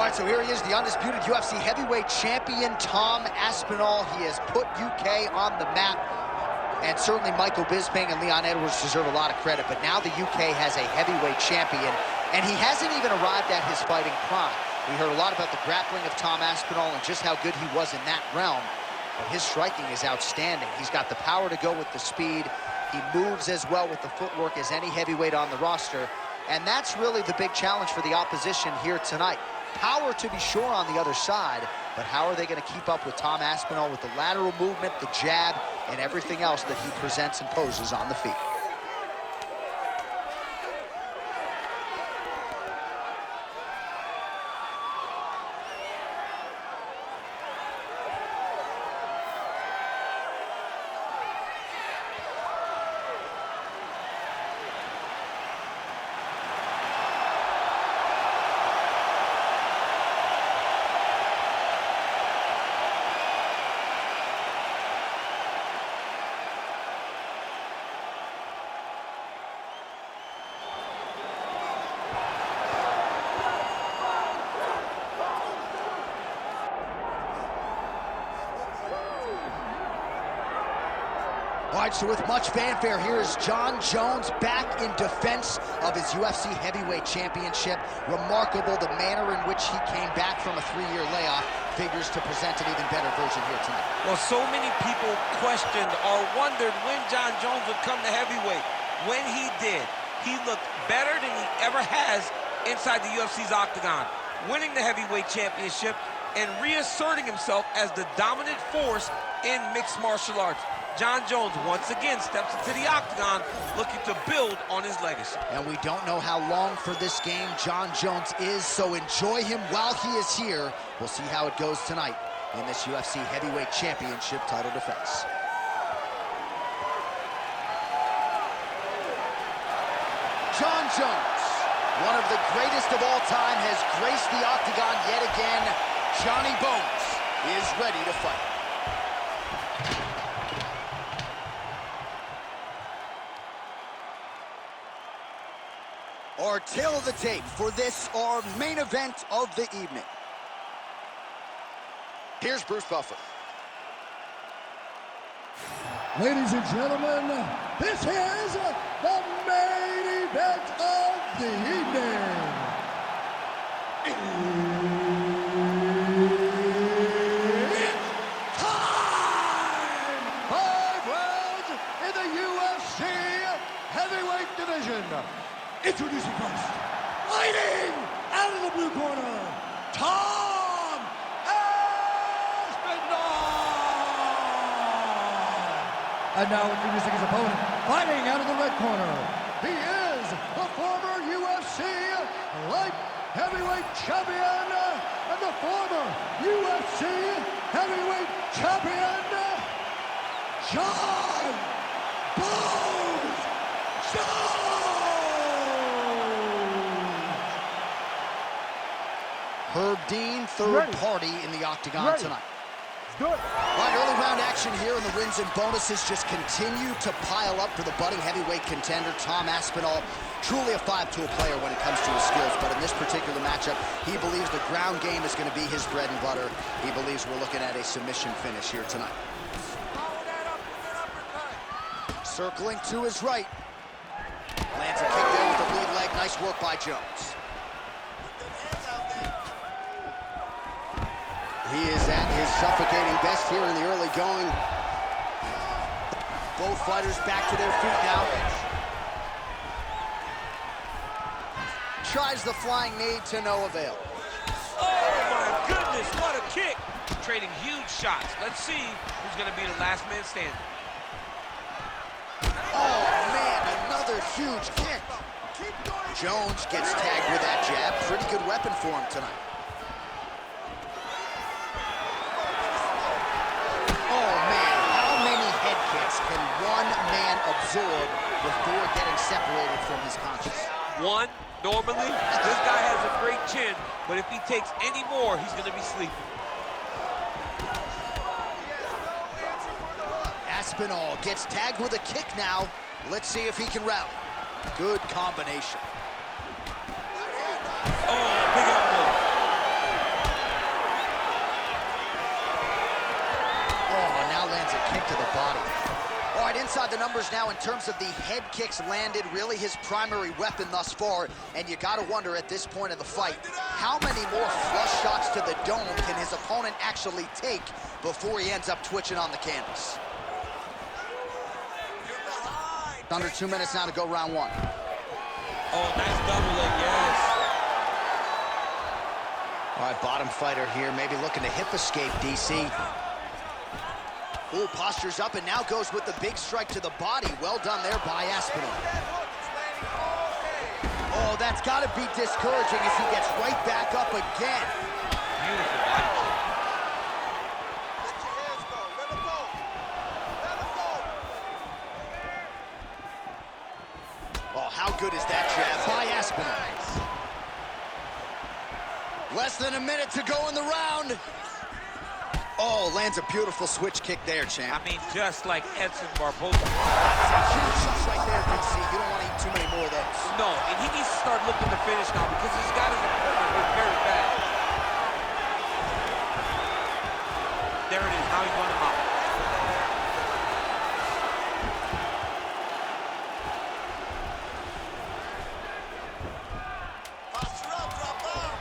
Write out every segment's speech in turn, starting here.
All right, so here he is, the undisputed UFC heavyweight champion, Tom Aspinall. He has put UK on the map, and certainly Michael Bisping and Leon Edwards deserve a lot of credit, but now the UK has a heavyweight champion, and he hasn't even arrived at his fighting prime. We heard a lot about the grappling of Tom Aspinall and just how good he was in that realm, but his striking is outstanding. He's got the power to go with the speed. He moves as well with the footwork as any heavyweight on the roster, and that's really the big challenge for the opposition here tonight. Power to be sure on the other side, but how are they going to keep up with Tom Aspinall with the lateral movement, the jab, and everything else that he presents and poses on the feet? All right, so with much fanfare, here is Jon Jones back in defense of his UFC heavyweight championship. Remarkable the manner in which he came back from a 3-year layoff. Figures to present an even better version here tonight. Well, so many people questioned or wondered when Jon Jones would come to heavyweight. When he did, he looked better than he ever has inside the UFC's octagon, winning the heavyweight championship and reasserting himself as the dominant force in mixed martial arts. Jon Jones once again steps into the octagon looking to build on his legacy. And we don't know how long for this game Jon Jones is, so enjoy him while he is here. We'll see how it goes tonight in this UFC heavyweight championship title defense. Jon Jones, one of the greatest of all time, has graced the octagon yet again. Johnny Bones is ready to fight. Our tail of the tape for this, our main event of the evening. Here's Bruce Buffer. Ladies and gentlemen, this is the main event of the evening. It's time! 5 rounds in the UFC heavyweight division. Introducing first, fighting out of the blue corner, Tom Aspinall. And now introducing his opponent, fighting out of the red corner, he is the former UFC light heavyweight champion and the former UFC heavyweight champion, Jon Bones Jones. Herb Dean, third party in the octagon tonight. Good. All right, early round action here, and the wins and bonuses just continue to pile up for the budding heavyweight contender, Tom Aspinall. Truly a 5-tool player when it comes to his skills, but in this particular matchup, he believes the ground game is going to be his bread and butter. He believes we're looking at a submission finish here tonight. Circling to his right. Lands a kick there with the lead leg. Nice work by Jones. He is at his suffocating best here in the early going. Both fighters back to their feet now. Tries the flying knee to no avail. Oh my goodness, what a kick. Trading huge shots. Let's see who's gonna be the last man standing. Oh man, another huge kick. Jones gets tagged with that jab. Pretty good weapon for him tonight. Can one man absorb before getting separated from his conscience? One, normally, this guy has a great chin, but if he takes any more, he's going to be sleeping. Aspinall gets tagged with a kick now. Let's see if he can rally. Good combination. Oh, big elbow. kick to the body. All right, inside the numbers now in terms of the head kicks landed, really his primary weapon thus far. And you got to wonder at this point of the fight, how many more flush shots to the dome can his opponent actually take before he ends up twitching on the canvas? Under 2 minutes now to go round one. Oh, nice double leg, yes. All right, bottom fighter here, maybe looking to hip escape, DC. Ooh, postures up and now goes with the big strike to the body. Well done there by Aspi. Oh, that's got to be discouraging as he gets right back up again. Beautiful body kick. Let your hands go. Let them go. Let them go. Oh, how good is that jab by Aspi? Less than a minute to go in the round. Oh, lands a beautiful switch kick there, champ. I mean, just like Edson Barboza. That's a huge shot right there, DC. You don't want to eat too many more of those. No, and he needs to start looking to finish now because he's got his opponent hit very bad. There it is. Now he's running out. Posture up, drop down.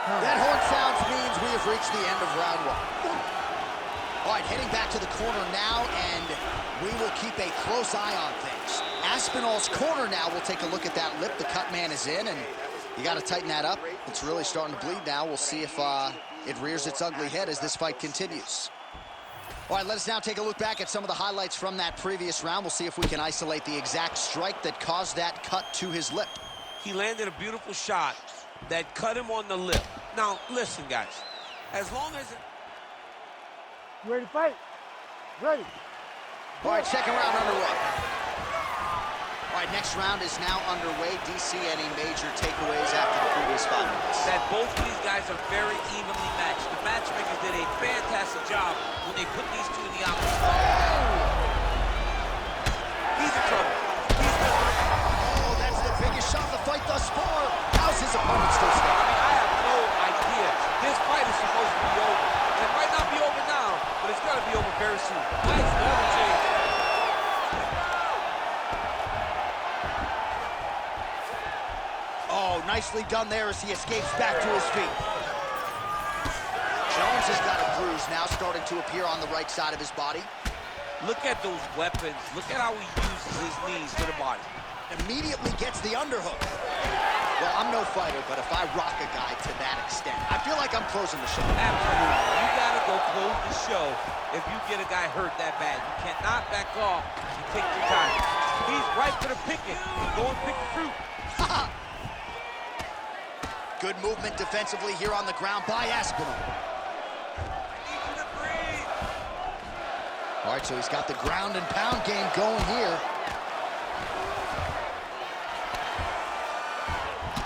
That horn sounds means we have reached the end of round one. All right, heading back to the corner now, and we will keep a close eye on things. Aspinall's corner now, we'll take a look at that lip. The cut man is in, and you got to tighten that up. It's really starting to bleed now. We'll see if it rears its ugly head as this fight continues. All right, let us now take a look back at some of the highlights from that previous round. We'll see if we can isolate the exact strike that caused that cut to his lip. He landed a beautiful shot that cut him on the lip. Now, listen, guys. As long as it... You ready to fight? Ready. All right, second round underway. All right, next round is now underway. DC, any major takeaways after the previous 5 minutes? That both of these guys are very evenly matched. The matchmakers did a fantastic job when they put these two in the opposite. He's in trouble. Oh, that's the biggest shot of the fight thus far. How's his opponent still I standing? mean, I have no idea. This fight is supposed to be over. And it might not be over now, but it's going to be over very soon. Nice double change. Oh, nicely done there as he escapes back to his feet. Jones has got a bruise now starting to appear on the right side of his body. Look at those weapons. Look at how he uses his knees to the body. Immediately gets the underhook. Well, I'm no fighter, but if I rock a guy to that extent, I feel like I'm closing the show. Absolutely. You got to go close the show if you get a guy hurt that bad. You cannot back off and take your time. He's right for the picking. Go and pick the fruit. Good movement defensively here on the ground by Aspinall. All right, so he's got the ground and pound game going here.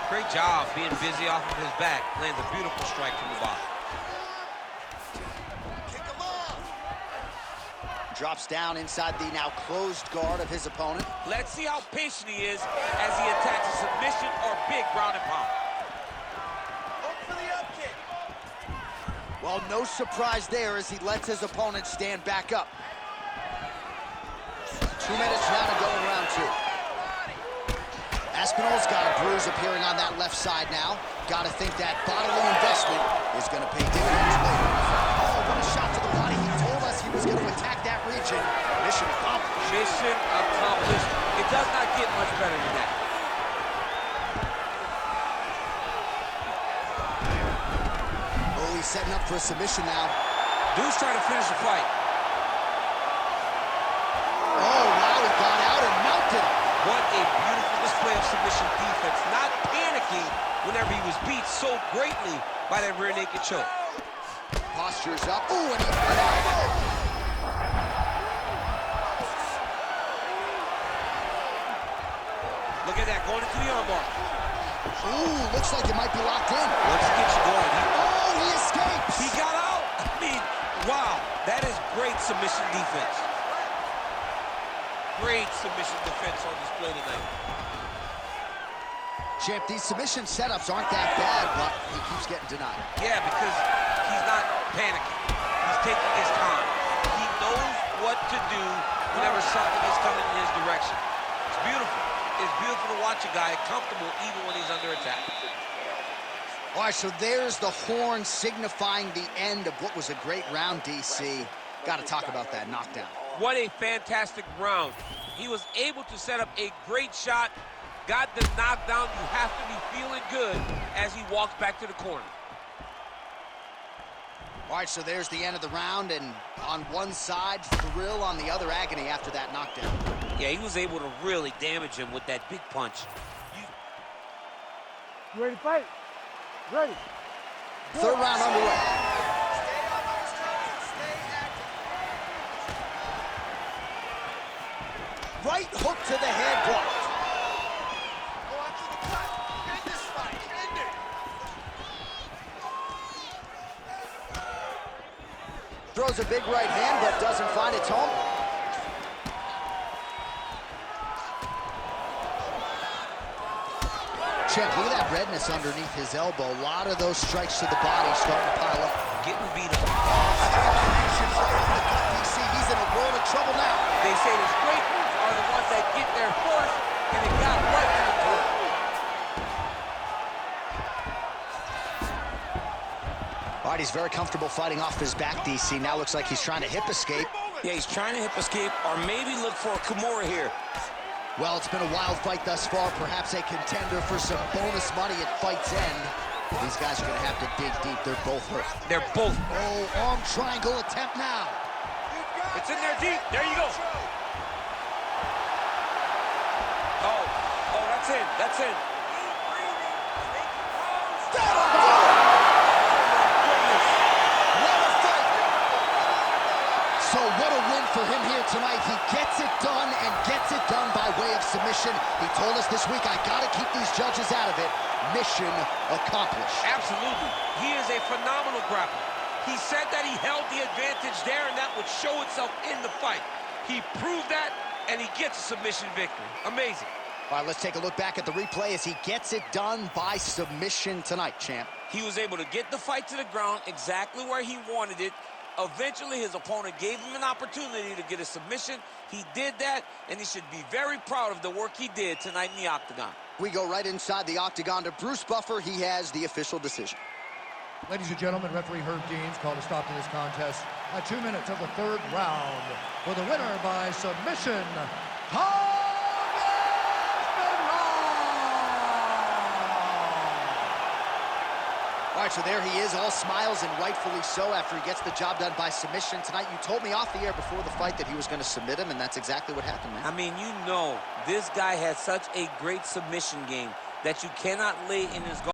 Great job being busy off of his back. Lands a beautiful strike from the bottom. Kick him off. Drops down inside the now closed guard of his opponent. Let's see how patient he is as he attacks a submission or big ground and pound. Look for the up kick. Well, no surprise there as he lets his opponent stand back up. 2 minutes now to go in round two. Aspinall's got a bruise appearing on that left side now. Got to think that bodily investment is going to pay dividends later. Oh, what a shot to the body. He told us he was going to attack that region. Mission accomplished. Mission accomplished. It does not get much better than that. Oh, he's setting up for a submission now. Dude's trying to finish the fight. Oh, wow, he got out and mounted him. What a beautiful display of submission defense. Not panicking whenever he was beat so greatly by that rear naked choke. Postures up. Ooh, and he... Look at that, going into the armbar. Ooh, looks like it might be locked in. Let's get you going. Oh, he escapes. He got out. I mean, wow, that is great submission defense. Great submission defense on display tonight. Champ, these submission setups aren't that bad, but he keeps getting denied. Yeah, because he's what to do whenever something is coming in his direction. It's beautiful. It's beautiful to watch a guy comfortable even when he's under attack. All right, so there's the horn signifying the end of what was a great round, DC. Got to talk about that knockdown. What a fantastic round. He was able to set up a great shot, got the knockdown. You have to be feeling good as he walks back to the corner. All right, so there's the end of the round, and on one side, thrill, on the other, agony after that knockdown. Yeah, he was able to really damage him with that big punch. You ready to fight? Ready. Third round underway. Stay on those toes. Stay active. Right hook to the head, blocked. Go after the cut. End this fight. End it. Throws a big right hand, but doesn't find its home. Champ, look at that redness underneath his elbow. A lot of those strikes to the body starting to pile up. Getting beat up. DC, he's in a world of trouble now. They say the straight moves are the ones that get there first, and it got right to the turn. All right, he's very comfortable fighting off his back, DC. Now looks like he's trying to hip escape. Yeah, he's trying to hip escape or maybe look for a Kimura here. Well, it's been a wild fight thus far. Perhaps a contender for some bonus money at fight's end. These guys are going to have to dig deep. They're both hurt. They're both. Oh, arm triangle attempt now. It's in there deep. There you go. Oh, that's in. That's in. So what a win for him here tonight. He gets it done and gets it done by way of submission. He told us this week, I got to keep these judges out of it. Mission accomplished. Absolutely. He is a phenomenal grappler. He said that he held the advantage there, and that would show itself in the fight. He proved that, and he gets a submission victory. Amazing. All right, let's take a look back at the replay as he gets it done by submission tonight, champ. He was able to get the fight to the ground exactly where he wanted it. Eventually, his opponent gave him an opportunity to get a submission. He did that, and he should be very proud of the work he did tonight in the octagon. We go right inside the octagon to Bruce Buffer. He has the official decision. Ladies and gentlemen, referee Herb Deans called a stop to this contest at 2 minutes of the third round for the winner by submission, All right, so there he is, all smiles, and rightfully so after he gets the job done by submission tonight. You told me off the air before the fight that he was going to submit him, and that's exactly what happened, man. I mean, you know, this guy has such a great submission game that you cannot lay in his guard.